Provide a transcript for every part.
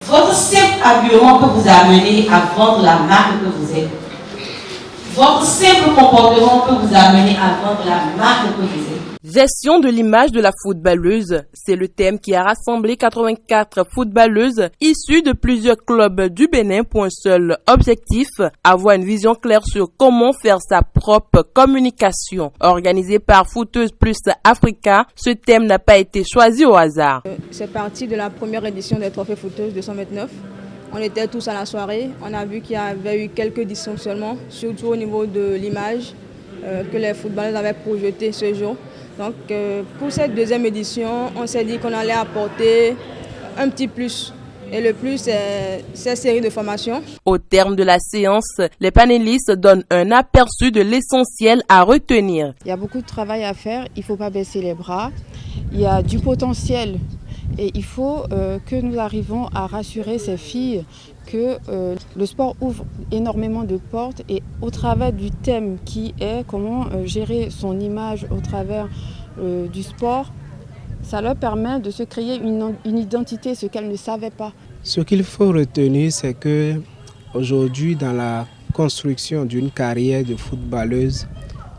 Votre simple habillement peut vous amener à vendre la marque que vous êtes. Votre simple comportement peut vous amener à vendre la marque que vous êtes. Gestion de l'image de la footballeuse, c'est le thème qui a rassemblé 84 footballeuses issues de plusieurs clubs du Bénin pour un seul objectif, avoir une vision claire sur comment faire sa propre communication. Organisé par Footeuse Plus Africa, ce thème n'a pas été choisi au hasard. C'est parti de la première édition des Trophées Footeuses 229. On était tous à la soirée, on a vu qu'il y avait eu quelques dysfonctionnements, surtout au niveau de l'image que les footballeurs avaient projetée ce jour. Donc pour cette deuxième édition, on s'est dit qu'on allait apporter un petit plus. Et le plus, c'est cette série de formations. Au terme de la séance, les panélistes donnent un aperçu de l'essentiel à retenir. Il y a beaucoup de travail à faire, il ne faut pas baisser les bras. Il y a du potentiel et il faut que nous arrivions à rassurer ces filles que le sport ouvre énormément de portes et au travers du thème qui est comment gérer son image au travers du sport, ça leur permet de se créer une identité, ce qu'elles ne savaient pas. Ce qu'il faut retenir, c'est que aujourd'hui, dans la construction d'une carrière de footballeuse,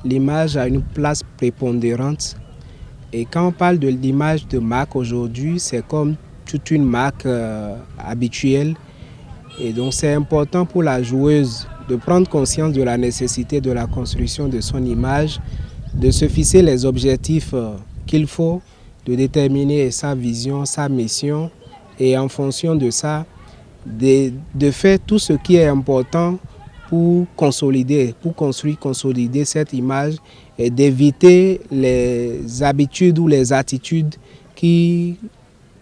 l'image a une place prépondérante. Et quand on parle de l'image de marque aujourd'hui, c'est comme toute une marque habituelle. Et donc c'est important pour la joueuse de prendre conscience de la nécessité de la construction de son image, de se fixer les objectifs qu'il faut, de déterminer sa vision, sa mission et en fonction de ça, de faire tout ce qui est important pour consolider, pour consolider cette image et d'éviter les habitudes ou les attitudes qui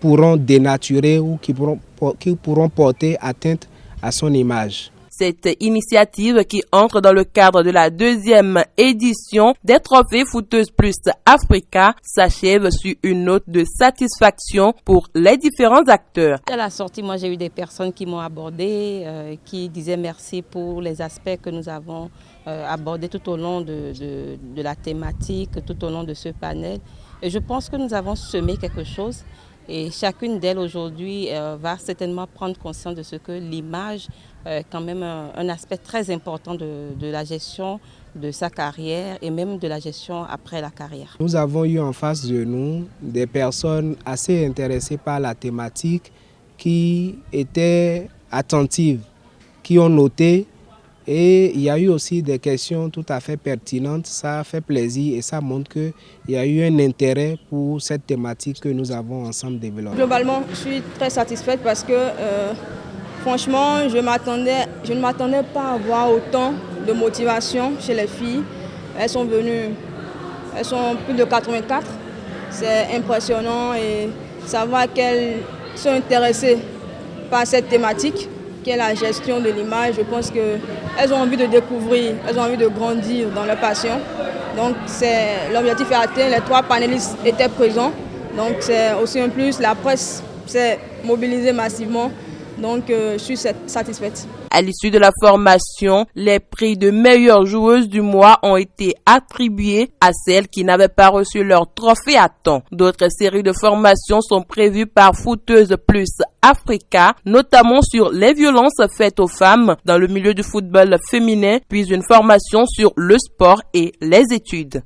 pourront dénaturer ou qui pourront porter atteinte à son image. Cette initiative qui entre dans le cadre de la deuxième édition des Trophées Footeuses Plus Africa s'achève sur une note de satisfaction pour les différents acteurs. À la sortie, moi j'ai eu des personnes qui m'ont abordé, qui disaient merci pour les aspects que nous avons abordés tout au long de la thématique, tout au long de ce panel. Et je pense que nous avons semé quelque chose. Et chacune d'elles aujourd'hui va certainement prendre conscience de ce que l'image est quand même un aspect très important de la gestion de sa carrière et même de la gestion après la carrière. Nous avons eu en face de nous des personnes assez intéressées par la thématique qui étaient attentives, qui ont noté. Et il y a eu aussi des questions tout à fait pertinentes, ça fait plaisir et ça montre qu'il y a eu un intérêt pour cette thématique que nous avons ensemble développée. Globalement, je suis très satisfaite parce que franchement, je ne m'attendais pas à voir autant de motivation chez les filles. Elles sont plus de 84, c'est impressionnant et savoir qu'elles sont intéressées par cette thématique, qui est la gestion de l'image. Je pense qu'elles ont envie de découvrir, elles ont envie de grandir dans leur passion. Donc l'objectif est atteint, les 3 panélistes étaient présents. Donc c'est aussi un plus, la presse s'est mobilisée massivement. Donc je suis satisfaite. À l'issue de la formation, les prix de meilleure joueuse du mois ont été attribués à celles qui n'avaient pas reçu leur trophée à temps. D'autres séries de formations sont prévues par Footeuse Plus Africa, notamment sur les violences faites aux femmes dans le milieu du football féminin, puis une formation sur le sport et les études.